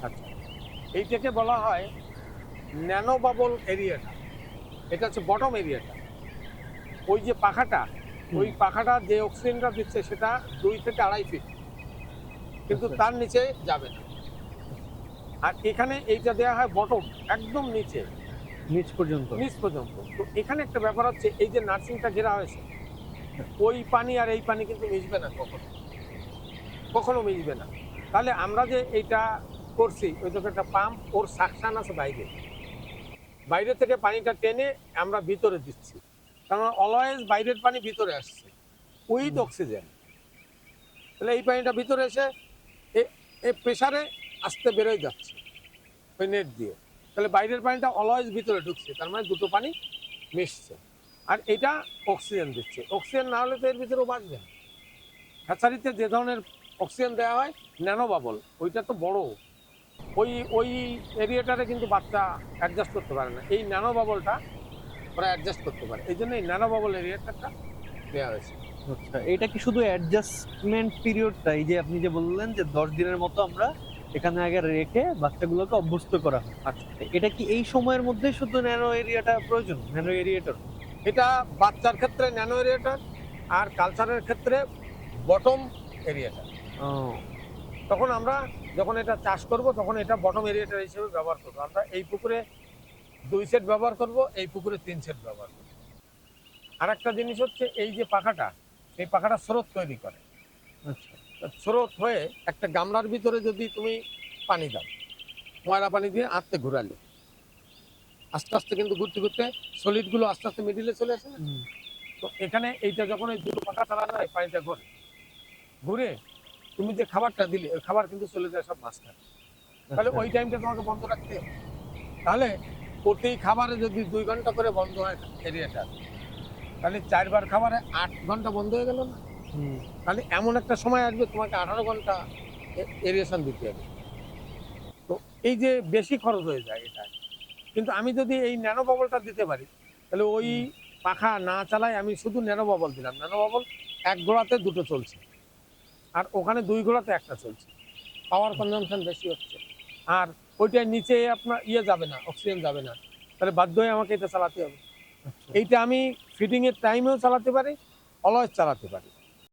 আচ্ছা, এইটাকে বলা হয় ন্যানো বাবল এরিয়াটা। এটা হচ্ছে বটম এরিয়াটা। ওই যে পাখাটা, ওই পাখাটা যে অক্সিজেনটা দিচ্ছে সেটা 2 থেকে 2.5 ফিট, কিন্তু আচ্ছা, তার আচ্ছা, নিচে যাবে না। আর এখানে এইটা দেওয়া হয় বটম, একদম নিচে, নিচ পর্যন্ত। নিচ পর্যন্ত। তো এখানে একটা ব্যাপার হচ্ছে, এই যে নার্সিংটা ঘেরা হয়েছে, হ্যাঁ, ওই পানি আর এই পানি কিন্তু মিশবে না, কখনো কখনো মিশবে না। তাহলে আমরা যে এইটা করছি, ওই দেখো একটা পাম্প, ওর সাকশন আছে বাইরে, বাইরে থেকে পানিটা টেনে আমরা ভিতরে দিচ্ছি, কারণ অলওয়েজ বাইরের পানি ভিতরে আসছে উইথ হুম, অক্সিজেন। তাহলে এই পানিটা ভিতরে এসে এই প্রেসারে আস্তে বেরোয় যাচ্ছে ওই নেট দিয়ে। তাহলে বাইরের পানিটা অলওয়েজ ভিতরে ঢুকছে, তার মানে দুটো পানি মিশছে। আর এটা অক্সিজেন দিচ্ছে, অক্সিজেন না হলে তো এর ভিতরেও বাঁচবে না। হ্যাচারিতে যে ধরনের অক্সিজেন দেওয়া হয় ন্যানো বাবল, ওইটা তো বড়, ওই ওই এরিয়াটারে কিন্তু বাচ্চা অ্যাডজাস্ট করতে পারে না। এই ন্যানো বাবলটা ওরা অ্যাডজাস্ট করতে পারে, এই জন্য এই ন্যানো বাবল এরিয়াটা দেওয়া হয়েছে। আচ্ছা, এটা কি শুধু অ্যাডজাস্টমেন্ট পিরিয়ডটা, এই যে আপনি যে বললেন যে 10 দিনের মতো আমরা এখানে আগে রেখে বাচ্চাগুলোকে অভ্যস্ত করা হয়, আচ্ছা, এটা কি এই সময়ের মধ্যে শুধু ন্যানো এরিয়াটা প্রয়োজন, ন্যানো এরিয়াটার? এটা বাচ্চার ক্ষেত্রে ন্যানো এরিয়াটার, আর কালচারের ক্ষেত্রে বটম এরিয়াটা। ও, তখন আমরা যখন এটা চাষ করব, তখন এটা বটম এরিয়াটার হিসেবে ব্যবহার করবো। আমরা এই পুকুরে 2 সেট ব্যবহার করব, এই পুকুরে 3 সেট ব্যবহার করব। আর একটা জিনিস হচ্ছে, এই যে পাখাটা, এই পাখাটা স্রোত তৈরি করে। আচ্ছা, স্রোত হয়ে একটা গামলার ভিতরে যদি তুমি পানি দাও, ময়লা পানি দিয়ে আস্তে ঘুরালে, আস্তে আস্তে কিন্তু ঘুরতে ঘুরতে সলিডগুলো আস্তে আস্তে মিডিলে চলে আসে না? হুম, তো এখানে এইটা যখন এই দুটো পাখা চালানো হয়, পানিটা ঘুরে ঘুরে তুমি যে খাবারটা দিলে, ওই খাবার কিন্তু চলে যায় সব মাঝখানে। তাহলে আচ্ছা, ওই টাইমটা তোমাকে বন্ধ রাখতে হবে। তাহলে প্রতি খাবারে যদি 2 ঘন্টা করে বন্ধ হয় এরিয়াটা, তাহলে 4 বার খাবারে 8 ঘন্টা বন্ধ হয়ে গেল না? হুম, তাহলে এমন একটা সময় আসবে তোমাকে 18 ঘন্টা এরিয়েশন দিতে হবে। তো এই যে বেশি খরচ হয়ে যায় এটা, কিন্তু আমি যদি এই ন্যানো বাবলটা দিতে পারি, তাহলে ওই হুম, পাখা না চালাই, আমি শুধু ন্যানো বাবল দিলাম, ন্যানো বাবল এক গোড়াতে দুটো চলছে, আর ওখানে 2 গোড়াতে একটা চলছে, পাওয়ার কনজাম্পশন বেশি হচ্ছে। আর ওইটার নিচে আপনার যাবে না, অক্সিজেন যাবে না, তাহলে বাধ্য হয়ে আমাকে এটা চালাতে হবে। আচ্ছা। এইটা আমি ফিডিং এর টাইমেও চালাতে পারি, অলওয়েজ চালাতে পারি।